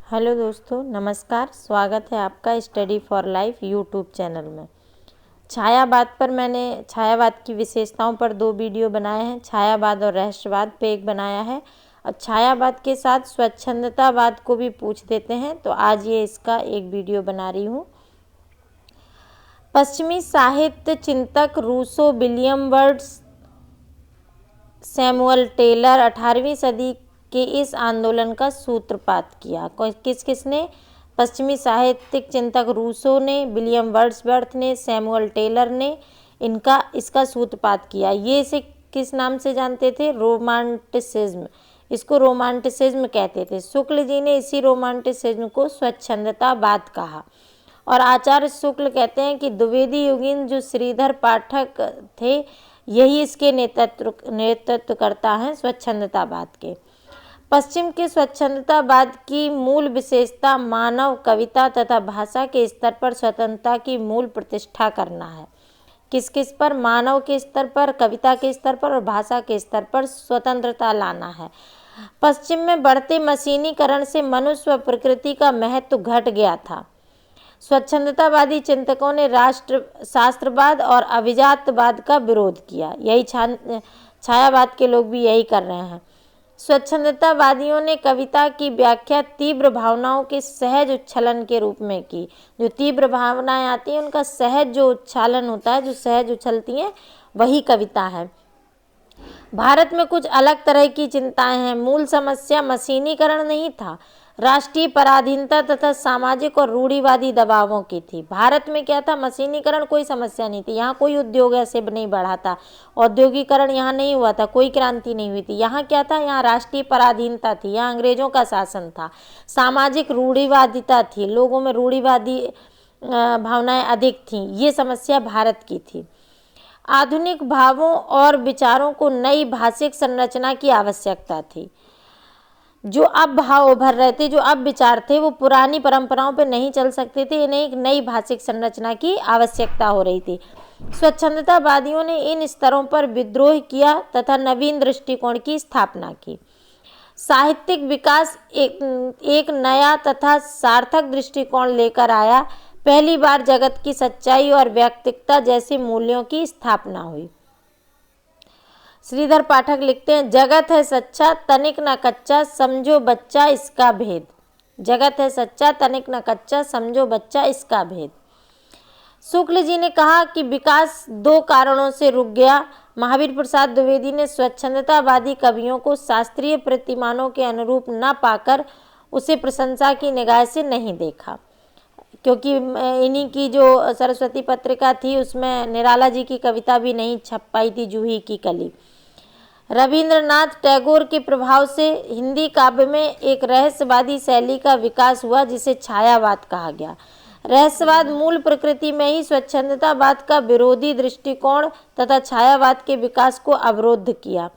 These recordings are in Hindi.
हेलो दोस्तों, नमस्कार। स्वागत है आपका study for life YouTube channel में। छायावाद पर मैंने छायावाद की विशेषताओं पर 2 वीडियो बनाए हैं। छायावाद और रहस्यवाद पे एक बनाया है और छायावाद के साथ स्वच्छंदतावाद को भी पूछ देते हैं। तो आज ये इसका एक वीडियो बना रही हूँ। पश्चिमी साहित्य चिंतक Rousseau, William Words, Samuel Taylor 18वीं सदी के इस आंदोलन का सूत्रपात किया। किसने? पश्चिमी साहित्यिक चिंतक रूसो ने, विलियम वर्ड्सवर्थ ने, सैमुअल टेलर ने इसका सूत्रपात किया। ये इसे किस नाम से जानते थे? रोमांटिसिज्म। इसको रोमांटिसिज्म कहते थे। शुक्ल जी ने इसी रोमांटिसिज्म को स्वच्छंदतावाद कहा और आचार्य शुक्ल कहते हैं कि द्विवेदी युगीन जो श्रीधर पाठक थे, यही इसके नेतृत्व करता है स्वच्छंदतावाद के। पश्चिम के स्वच्छंदतावाद की मूल विशेषता मानव, कविता तथा भाषा के स्तर पर स्वतंत्रता की मूल प्रतिष्ठा करना है। किस पर? मानव के स्तर पर, कविता के स्तर पर और भाषा के स्तर पर स्वतंत्रता लाना है। पश्चिम में बढ़ते मशीनीकरण से मनुष्य व प्रकृति का महत्व घट गया था। स्वच्छंदतावादी चिंतकों ने राष्ट्र शास्त्रवाद और अभिजातवाद का विरोध किया। यही छायावाद के लोग भी यही कर रहे हैं। स्वच्छंदतावादियों ने कविता की व्याख्या तीव्र भावनाओं के सहज उच्छलन के रूप में की। जो तीव्र भावनाएं आती हैं उनका सहज जो उच्छालन होता है, जो सहज उछलती हैं, वही कविता है। भारत में कुछ अलग तरह की चिंताएं हैं। मूल समस्या मशीनीकरण नहीं था, राष्ट्रीय पराधीनता तथा सामाजिक और रूढ़िवादी दबावों की थी। भारत में क्या था? मशीनीकरण कोई समस्या नहीं थी। यहाँ कोई उद्योग ऐसे नहीं बढ़ा था, औद्योगिकरण यहाँ नहीं हुआ था, कोई क्रांति नहीं हुई थी। यहाँ क्या था? यहाँ राष्ट्रीय पराधीनता थी, यहाँ अंग्रेजों का शासन था, सामाजिक रूढ़िवादिता थी, लोगों में रूढ़िवादी भावनाएं अधिक थीं। ये समस्या भारत की थी। आधुनिक भावों और विचारों को नई भाषिक संरचना की आवश्यकता थी। जो अब भाव उभर रहे थे, जो अब विचार थे, वो पुरानी परंपराओं पर नहीं चल सकते थे। इन्हें एक नई भाषिक संरचना की आवश्यकता हो रही थी। स्वच्छंदतावादियों ने इन स्तरों पर विद्रोह किया तथा नवीन दृष्टिकोण की स्थापना की। साहित्यिक विकास एक नया तथा सार्थक दृष्टिकोण लेकर आया। पहली बार जगत की सच्चाई और व्यक्तिकता जैसे मूल्यों की स्थापना हुई। श्रीधर पाठक लिखते हैं, जगत है सच्चा, तनिक न कच्चा, समझो बच्चा इसका भेद। जगत है सच्चा, तनिक न कच्चा, समझो बच्चा इसका भेद। शुक्ल जी ने कहा कि विकास 2 कारणों से रुक गया। महावीर प्रसाद द्विवेदी ने स्वच्छंदतावादी कवियों को शास्त्रीय प्रतिमानों के अनुरूप न पाकर उसे प्रशंसा की निगाह से नहीं देखा, क्योंकि इन्हीं की जो सरस्वती पत्रिका थी उसमें निराला जी की कविता भी नहीं छप पाई थी, जूही की कली। रविंद्रनाथ टैगोर के प्रभाव से हिंदी काव्य में एक रहस्यवादी शैली का विकास हुआ जिसे छायावाद कहा गया। रहस्यवाद मूल प्रकृति में ही स्वच्छंदतावाद का विरोधी दृष्टिकोण तथा छायावाद के विकास को अवरुद्ध किया।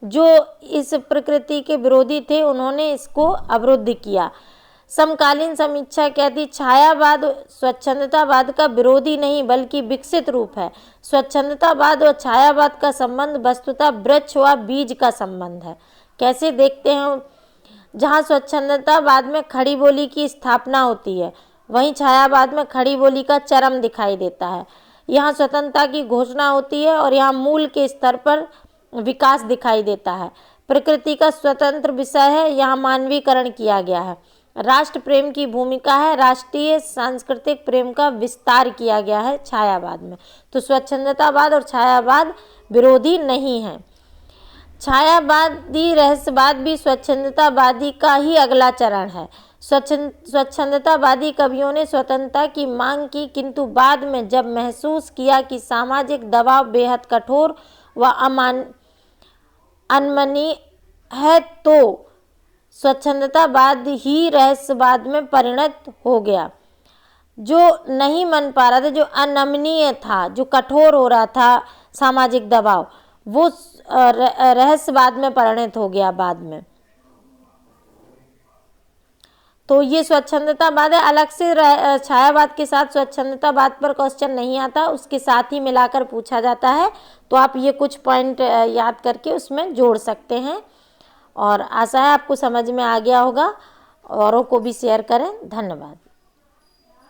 जो इस प्रकृति के विरोधी थे उन्होंने इसको अवरुद्ध किया। समकालीन समीक्षा कहती, छायावाद स्वच्छंदतावाद का विरोधी नहीं बल्कि विकसित रूप है। स्वच्छंदतावाद और छायावाद का संबंध वस्तुतः वृक्ष व बीज का संबंध है। कैसे देखते हैं? जहाँ स्वच्छंदतावाद में खड़ी बोली की स्थापना होती है, वहीं छायावाद में खड़ी बोली का चरम दिखाई देता है। यहाँ स्वतंत्रता की घोषणा होती है और यहाँ मूल के स्तर पर विकास दिखाई देता है। प्रकृति का स्वतंत्र विषय है, यहाँ मानवीकरण किया गया है। राष्ट्र प्रेम की भूमिका है, राष्ट्रीय सांस्कृतिक प्रेम का विस्तार किया गया है छायावाद में। तो स्वच्छंदतावाद और छायावाद विरोधी नहीं है। छायावादी रहस्यवाद भी स्वच्छंदतावादी का ही अगला चरण है। स्वच्छंदतावादी कवियों ने स्वतंत्रता की मांग की, किंतु बाद में जब महसूस किया कि सामाजिक दबाव बेहद कठोर व अनमनीय है, तो स्वच्छंदतावाद ही रहस्यवाद में परिणत हो गया। जो नहीं मन पा रहा था, जो अनमनीय था, जो कठोर हो रहा था सामाजिक दबाव, वो रहस्यवाद में परिणत हो गया बाद में। तो ये स्वच्छंदतावाद है। अलग से छायावाद के साथ स्वच्छंदतावाद पर क्वेश्चन नहीं आता, उसके साथ ही मिलाकर पूछा जाता है। तो आप ये कुछ पॉइंट याद करके उसमें जोड़ सकते हैं और आशा है आपको समझ में आ गया होगा। औरों को भी शेयर करें। धन्यवाद।